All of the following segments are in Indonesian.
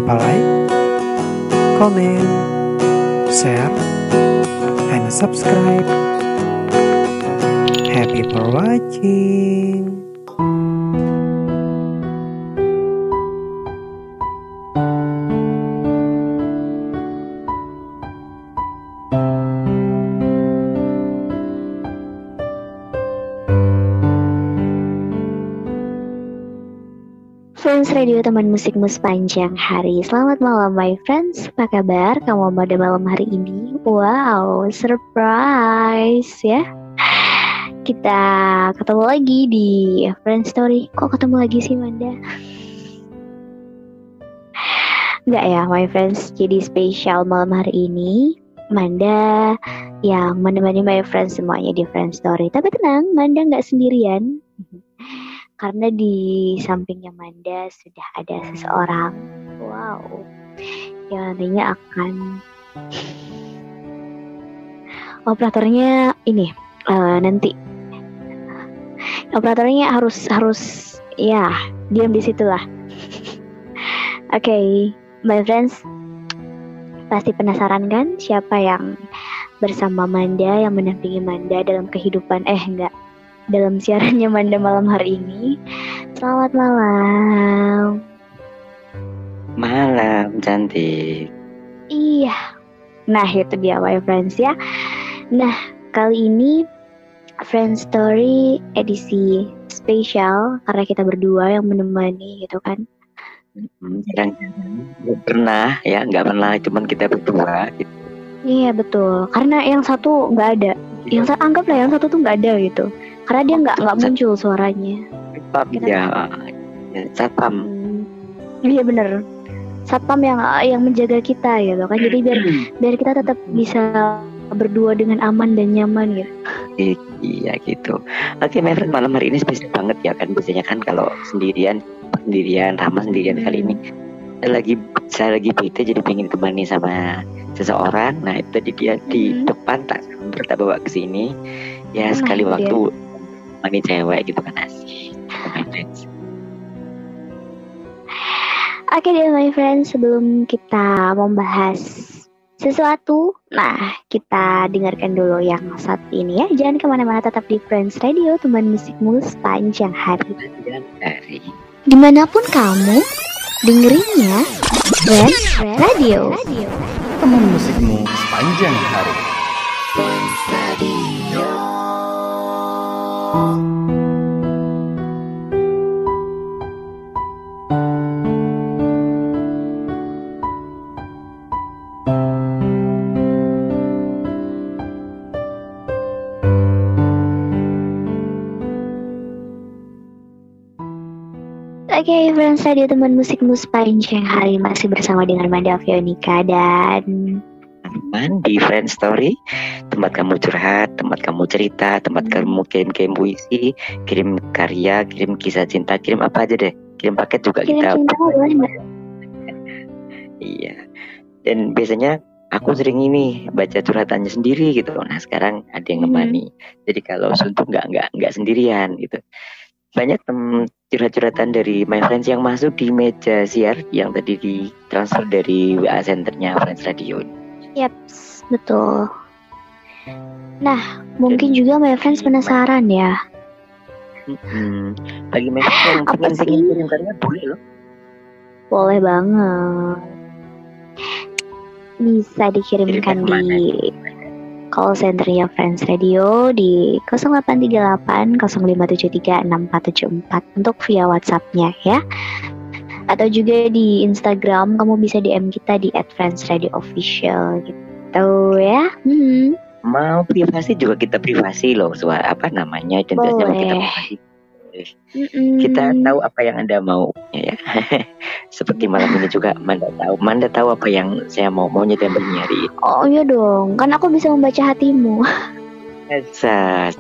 lupa like, comment, share, and subscribe. Happy for watching. Friends Radio, teman musikmu sepanjang hari. Selamat malam my friends, apa kabar kamu pada malam hari ini? Wow, surprise ya. Kita ketemu lagi di Friends Story. Kok ketemu lagi sih Manda? Enggak ya my friends, jadi spesial malam hari ini Manda yang menemani my friends semuanya di Friends Story. Tapi tenang, Manda nggak sendirian. Karena di sampingnya Manda sudah ada seseorang, wow, yang nantinya akan operatornya ini nanti operatornya harus ya diam di situ lah. Oke, my friends, pasti penasaran kan siapa yang bersama Manda, yang mendampingi Manda dalam kehidupan dalam siarannya Manda malam hari ini. Selamat malam. Malam cantik. Iya. Nah itu dia my friends ya. Nah kali ini Friends Story edisi spesial karena kita berdua yang menemani gitu kan. Nggak pernah, cuman kita berdua gitu. Iya betul. Karena yang satu nggak ada. Anggaplah yang satu tuh nggak ada gitu. Karena dia nggak muncul suaranya. Satpam. Iya bener. Satpam yang menjaga kita gitu kan. Jadi biar kita tetap bisa berdua dengan aman dan nyaman gitu. Iya gitu. Oke, my friend, malam hari ini spesial banget ya kan. Biasanya kan kalau sendirian, Rama sendirian. Kali ini saya lagi bete, jadi pengen ditemani sama seseorang. Nah itu tadi dia di depan, tak bawa ke sini. Ya sekali waktu mani cewek gitu kan, asik. Oke deh my friends, sebelum kita membahas sesuatu, nah kita dengarkan dulu yang saat ini ya. Jangan kemana-mana, tetap di Friends Radio, teman musikmu sepanjang hari. Dimanapun kamu dengerinnya, Friends Radio, Teman musikmu sepanjang hari. Oke, Friends Radio, teman musikmu sepanjang hari, masih bersama dengan Manda Fionika dan Aman di Friends Story, tempat kamu curhat, tempat kamu cerita, tempat kamu kirim puisi, kirim karya, kirim kisah cinta, kirim apa aja deh, kirim paket juga kita. Boleh Mbak? Iya. Dan biasanya aku sering ini baca curhatannya sendiri gitu. Nah sekarang ada yang nemani. Jadi kalau suntuk nggak sendirian gitu. Banyak curhat-curhatan dari my friends yang masuk di meja siar yang tadi ditransfer dari WA centernya Friends Radio. Yap, betul. Nah, mungkin juga my friends penasaran ya. Bagi my friends yang pengen kirim karya boleh loh. Boleh banget. Bisa dikirimkan di call centernya Friends Radio di 0838 0573 6474 untuk via WhatsApp-nya ya. Atau juga di Instagram kamu bisa DM kita di @friendsradioofficial gitu ya. Mau privasi juga kita privasi loh, identitasnya kita privasi. Kita tahu apa yang Anda mau ya. Seperti malam ini juga Manda tahu apa yang saya maunya dan bernyari. Oh iya dong, kan aku bisa membaca hatimu. Asik.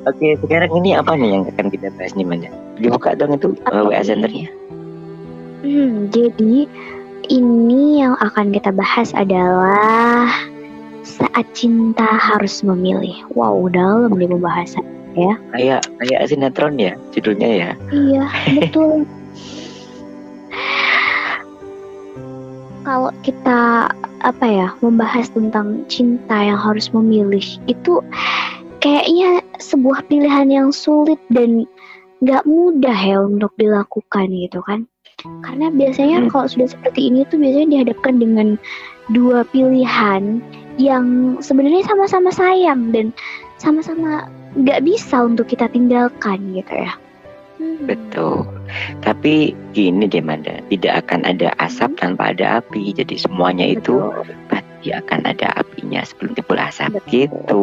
Oke, sekarang ini apa nih yang akan kita bahas nih Manda? Dibuka dong itu WA centernya. Jadi ini yang akan kita bahas adalah saat cinta harus memilih. Wow, dalam nih pembahasannya ya. Kayak sinetron ya judulnya ya. Iya, betul. Kalau kita membahas tentang cinta yang harus memilih, itu kayaknya sebuah pilihan yang sulit dan nggak mudah ya untuk dilakukan gitu kan. Karena biasanya kalau sudah seperti ini tuh biasanya dihadapkan dengan dua pilihan yang sebenarnya sama-sama sayang dan sama-sama nggak bisa untuk kita tinggalkan gitu ya. Betul. Tapi gini deh Manda, tidak akan ada asap tanpa ada api. Jadi semuanya itu pasti akan ada apinya sebelum timbul asap. Betul. Gitu.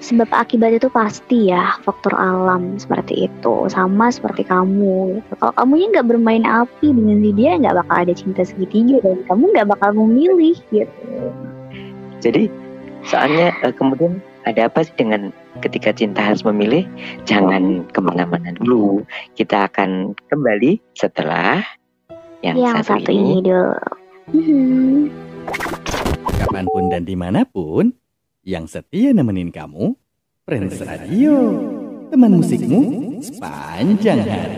Sebab akibat itu pasti ya, faktor alam seperti itu. Sama seperti kamu gitu. Kalau kamunya nggak bermain api dengan si dia, nggak bakal ada cinta segitiga dan kamu nggak bakal memilih gitu. Jadi soalnya kemudian ada apa sih dengan ketika cinta harus memilih? Jangan kemana-mana dulu. Kita akan kembali setelah yang satu ini dulu. Kapanpun dan dimanapun, yang setia nemenin kamu, Friends Radio, teman musikmu sepanjang hari.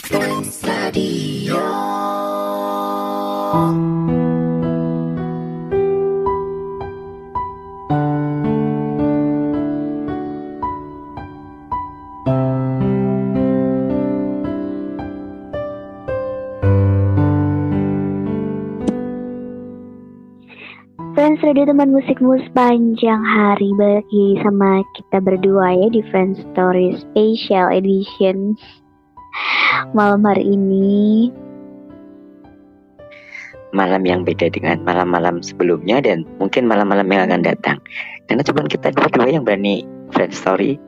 Friends Radio. Friends Radio, teman musikmu sepanjang hari, bagi sama kita berdua ya di Friends Story Special Edition malam hari ini. Malam yang beda dengan malam-malam sebelumnya dan mungkin malam-malam yang akan datang. Karena cuma kita berdua yang berani Friends Story.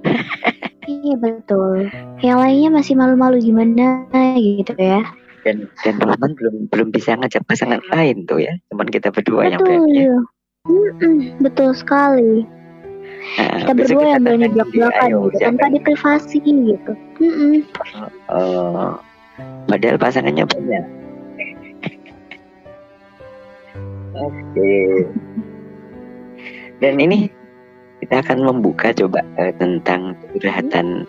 Iya betul. Yang lainnya masih malu-malu gimana gitu ya. Dan Roman belum bisa ngajak pasangan lain tuh ya, cuman kita berdua yang Betul. berani ya. Betul sekali. Kita berdua yang berani belak-belakan gitu, tanpa diprivasi gitu. Padahal pasangannya banyak. Oke. Dan ini kita akan membuka coba tentang curhatan.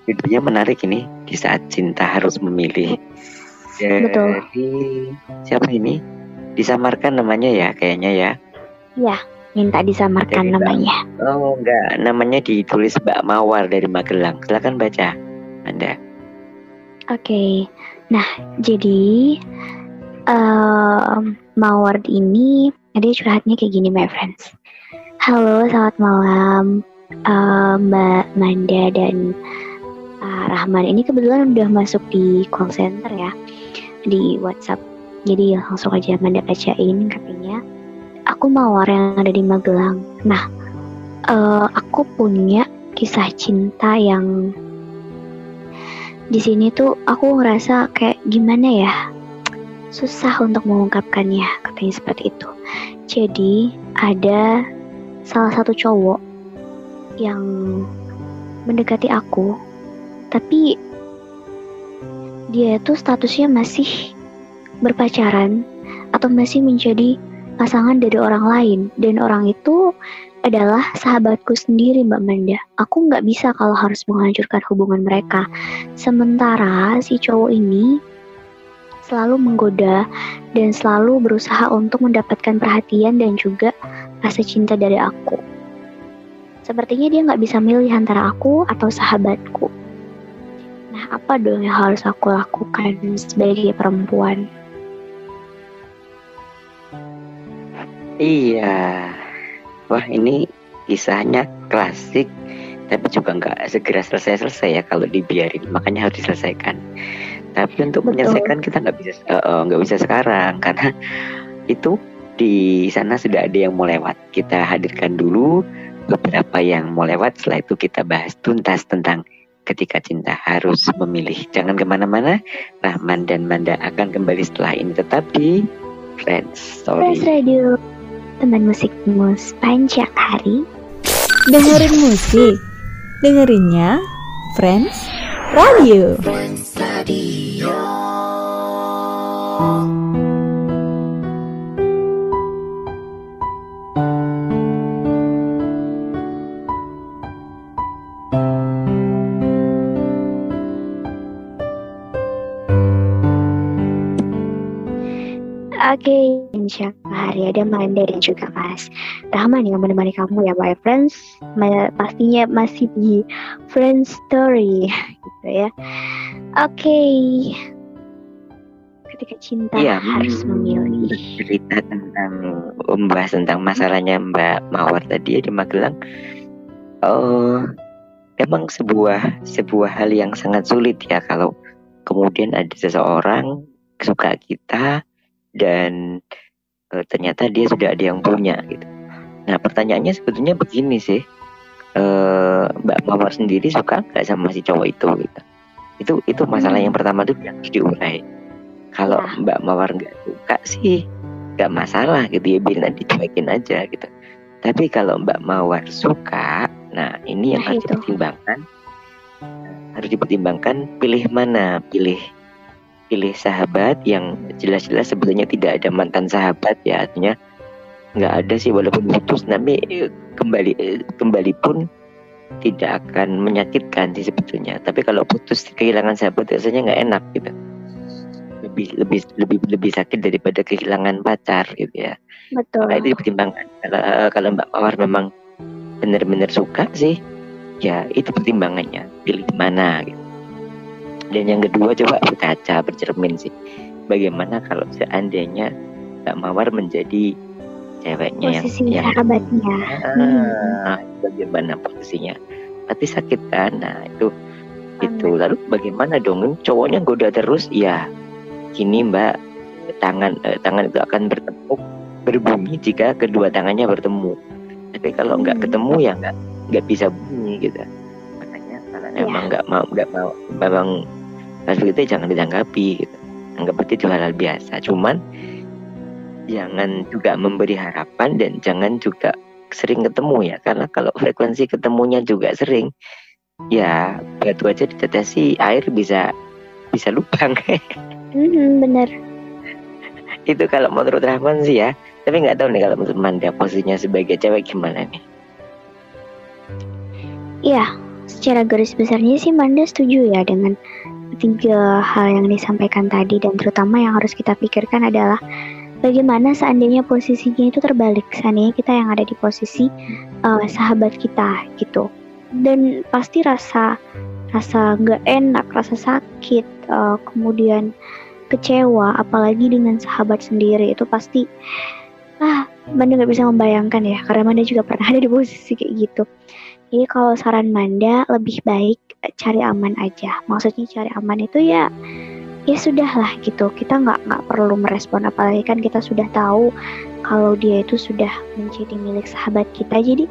Judulnya menarik ini, di saat cinta harus memilih. Betul. Siapa ini? Disamarkan namanya ya, kayaknya ya. Ya, minta disamarkan namanya. Oh enggak, namanya ditulis Mbak Mawar dari Magelang. Silakan baca, Anda. Oke. Nah, jadi Mawar ini ada curhatnya kayak gini, my friends. Halo, selamat malam Mbak Manda dan Rahman. Ini kebetulan udah masuk di call center ya, di WhatsApp. Jadi langsung aja Manda bacain. Katanya, aku Mawar yang ada di Magelang. Nah, aku punya kisah cinta yang di sini tuh aku ngerasa kayak gimana ya, susah untuk mengungkapkannya, katanya seperti itu. Jadi ada salah satu cowok yang mendekati aku, tapi dia tuh statusnya masih berpacaran atau masih menjadi pasangan dari orang lain, dan orang itu adalah sahabatku sendiri, Mbak Manda. Aku nggak bisa kalau harus menghancurkan hubungan mereka. Sementara si cowok ini selalu menggoda dan selalu berusaha untuk mendapatkan perhatian dan juga rasa cinta dari aku. Sepertinya dia nggak bisa milih antara aku atau sahabatku. Nah, apa dong yang harus aku lakukan sebagai perempuan? Iya. Wah, ini kisahnya klasik, tapi juga nggak segera selesai ya kalau dibiarin. Makanya harus diselesaikan. Tapi untuk menyelesaikan kita nggak bisa sekarang, karena itu di sana sudah ada yang mau lewat. Kita hadirkan dulu beberapa yang mau lewat. Setelah itu kita bahas tuntas tentang ketika cinta harus memilih. Jangan kemana-mana. Rahman dan Manda akan kembali setelah ini, tetap di Friends Story. Friends Radio, teman musikmu sepanjang hari. Dengerin musik, dengerinnya Friends Radio. Friends Radio. Oke, insya Allah hari ada Manda dan juga Mas Rahman yang menemani kamu ya, my friends. Pastinya masih di Friends Story gitu ya. Oke, ketika cinta Iya, harus memilih. cerita tentang membahas tentang masalahnya Mbak Mawar tadi ya di Magelang. Oh, memang sebuah hal yang sangat sulit ya kalau kemudian ada seseorang suka kita dan ternyata dia sudah ada yang punya gitu. Nah, pertanyaannya sebetulnya begini sih, Mbak Mawar sendiri suka nggak sama si cowok itu gitu? Itu masalah yang pertama tuh yang harus diurai. Kalau Mbak Mawar nggak suka sih nggak masalah gitu ya, biarin dicuekin aja gitu. Tapi kalau Mbak Mawar suka, nah ini yang harus dipertimbangkan. Harus dipertimbangkan pilih mana, pilih sahabat yang jelas-jelas sebetulnya tidak ada mantan sahabat ya, artinya nggak ada sih walaupun putus, tapi kembali pun tidak akan menyakitkan sih sebetulnya. Tapi kalau putus kehilangan sahabat rasanya nggak enak gitu, lebih sakit daripada kehilangan pacar gitu ya. Betul. Maka itu dipertimbangkan. Kalau Mbak Mawar memang benar-benar suka sih, ya itu pertimbangannya, pilih mana gitu. Dan yang kedua, coba berkaca, bercermin sih, bagaimana kalau seandainya Mbak Mawar menjadi ceweknya posisi yang sahabatnya. Bagaimana posisinya? Pasti sakit kan? Nah itu. Lalu bagaimana dong? Cowoknya goda terus, ya gini Mbak, tangan itu akan berbunyi jika kedua tangannya bertemu. Tapi kalau nggak ketemu ya nggak bisa bunyi gitu. Makanya kalau memang nggak mau memang begitu jangan ditanggapi gitu. Anggap itu hal biasa. Cuman jangan juga memberi harapan dan jangan juga sering ketemu ya, karena kalau frekuensi ketemunya juga sering, ya batu aja ditetesi air bisa lubang. Bener. Itu kalau menurut Rahman sih ya. Tapi nggak tahu nih kalau menurut Manda posisinya sebagai cewek gimana nih? Iya, secara garis besarnya sih Manda setuju ya dengan 3 hal yang disampaikan tadi, dan terutama yang harus kita pikirkan adalah bagaimana seandainya posisinya itu terbalik, seandainya kita yang ada di posisi sahabat kita gitu. Dan pasti rasa nggak enak, rasa sakit, kemudian kecewa, apalagi dengan sahabat sendiri, itu pasti Manda nggak bisa membayangkan ya, karena Manda juga pernah ada di posisi kayak gitu. Jadi kalau saran Manda, lebih baik cari aman aja. Maksudnya cari aman itu ya sudahlah gitu. Kita nggak perlu merespon, apalagi kan kita sudah tahu kalau dia itu sudah menjadi milik sahabat kita. Jadi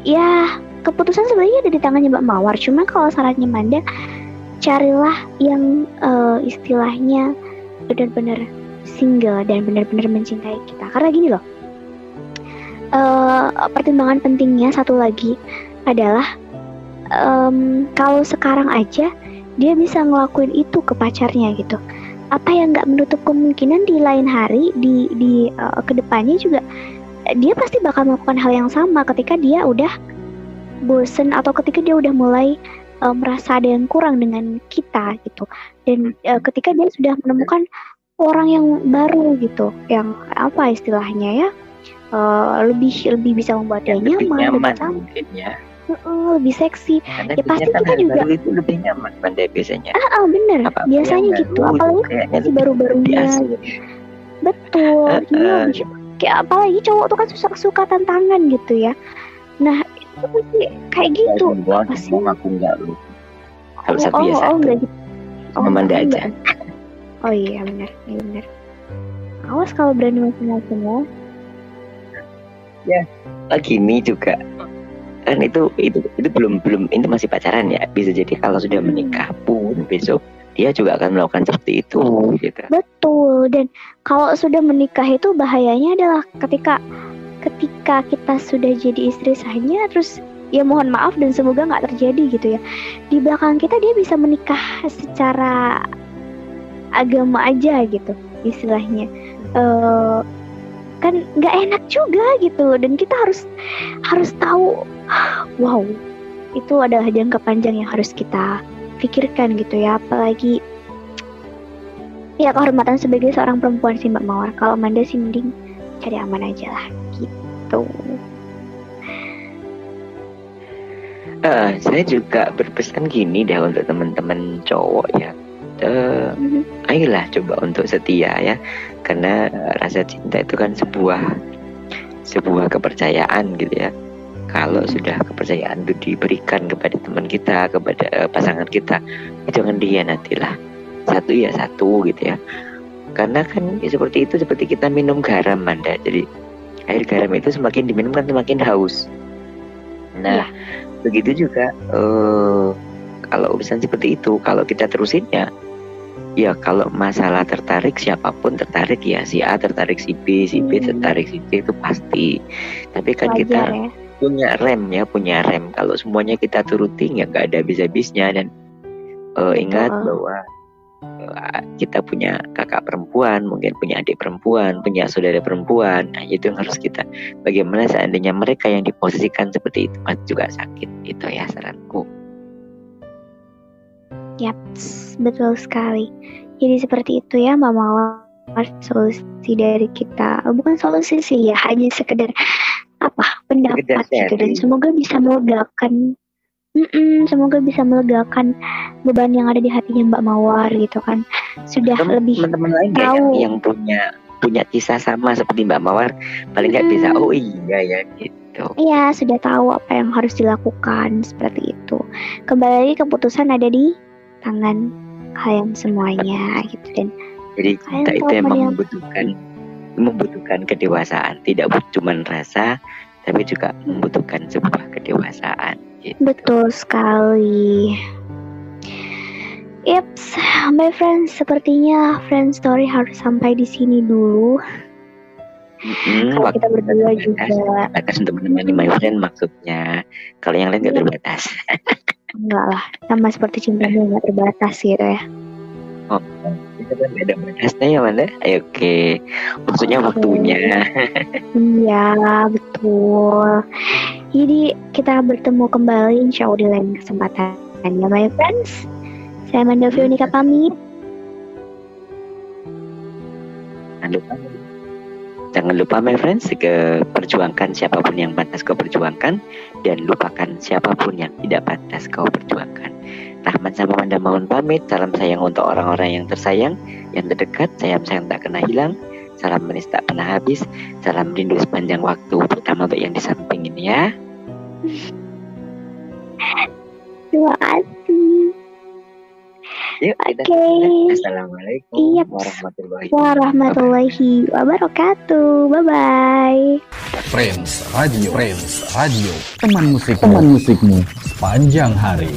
ya keputusan sebenarnya ada di tangannya Mbak Mawar. Cuma kalau sarannya Manda, carilah yang istilahnya benar-benar single dan benar-benar mencintai kita. Karena gini loh, pertimbangan pentingnya satu lagi adalah kalau sekarang aja dia bisa ngelakuin itu ke pacarnya gitu, apa yang nggak menutup kemungkinan di lain hari di kedepannya juga dia pasti bakal melakukan hal yang sama ketika dia udah bosen atau ketika dia udah mulai merasa ada yang kurang dengan kita gitu. Dan ketika dia sudah menemukan orang yang baru gitu, yang apa istilahnya ya, lebih bisa membuat dia nyaman mungkin ya. Lebih seksi. Karena ya pasti kan kita juga itu lebih nyaman Manda biasanya. Bener. Biasanya gitu, apalagi si baru-barunya gitu. Betul. Kayak apalagi cowok tuh kan suka tantangan gitu ya. Nah itu pasti kayak gitu. Pasti aku enggak lu. Harus biasa. Enggak gitu. Manda aja. Oh iya benar. Awas kalau berani macam-macam ya. Ya, gini juga. Kan itu belum itu masih pacaran ya. Bisa jadi kalau sudah menikah pun besok dia juga akan melakukan seperti itu gitu. Betul. Dan kalau sudah menikah itu bahayanya adalah ketika kita sudah jadi istri sahnya, terus ya mohon maaf dan semoga nggak terjadi gitu ya, di belakang kita dia bisa menikah secara agama aja gitu istilahnya. Kan nggak enak juga gitu, dan kita harus tahu, wow, itu adalah jangka panjang yang harus kita pikirkan gitu ya. Apalagi Ya kehormatan sebagai seorang perempuan sih Mbak Mawar. Kalau Amanda sih mending cari aman aja lah gitu. Saya juga berpesan gini deh untuk teman-teman cowok ya. Ayolah coba untuk setia ya, karena rasa cinta itu kan sebuah kepercayaan gitu ya. Kalau sudah kepercayaan itu diberikan kepada teman kita, kepada pasangan kita, jangan dihianatilah. Satu ya satu gitu ya. Karena kan seperti itu, seperti kita minum garam, Manda. Jadi air garam itu semakin diminum kan semakin haus. Nah, begitu juga kalau urusan seperti itu, kalau kita terusin ya kalau masalah tertarik, siapapun tertarik ya, si A tertarik si B tertarik si C, itu pasti. Tapi kan Wajar, kita ya. punya rem. Kalau semuanya kita turutin ya nggak ada habis-habisnya. Dan ingat bahwa kita punya kakak perempuan, mungkin punya adik perempuan, punya saudara perempuan. Nah, itu yang harus kita. Bagaimana seandainya mereka yang diposisikan seperti itu pasti juga sakit. Itu ya saranku. Yap, betul sekali. Jadi seperti itu ya Mbak Mawar, solusi dari kita. Bukan solusi sih ya, hanya sekedar pendapat gitu. Dan semoga bisa melegakan semoga bisa melegakan beban yang ada di hatinya Mbak Mawar gitu kan. Sudah lebih teman-teman lain tahu yang punya kisah sama seperti Mbak Mawar, paling nggak bisa oh iya ya gitu. Iya, sudah tahu apa yang harus dilakukan seperti itu. Kembali lagi keputusan ada di tangan kalian semuanya gitu. Dan jadi kita itu emang membutuhkan kedewasaan, tidak cuma rasa tapi juga membutuhkan sebuah kedewasaan gitu. Betul sekali. Yaps, my friends, sepertinya friend story harus sampai di sini dulu. Kalau kita berdua juga terbatas untuk menemani my friend maksudnya. Kalau yang lain nggak terbatas. Enggak lah, sama seperti cintanya nggak terbatas gitu ya. Oh, kita kan ada batasnya ya Manda. Oke. Maksudnya waktunya. Iya, betul. Jadi kita bertemu kembali insya Allah di lain kesempatan ya my friends. Saya Amanda Fionika pamit. Jangan lupa my friends, perjuangkan siapapun yang pantas kau perjuangkan, dan lupakan siapapun yang tidak pantas kau perjuangkan. Rahman sama Manda mohon pamit. Salam sayang untuk orang-orang yang tersayang, yang terdekat. Sayang tak kena hilang. Salam manis tak pernah habis. Salam rindu sepanjang waktu, terutama untuk yang di samping ini ya. Terima kasih. Yuk, kita Assalamualaikum warahmatullahi wabarakatuh. Bye-bye. Friends Radio. Teman musikmu sepanjang hari.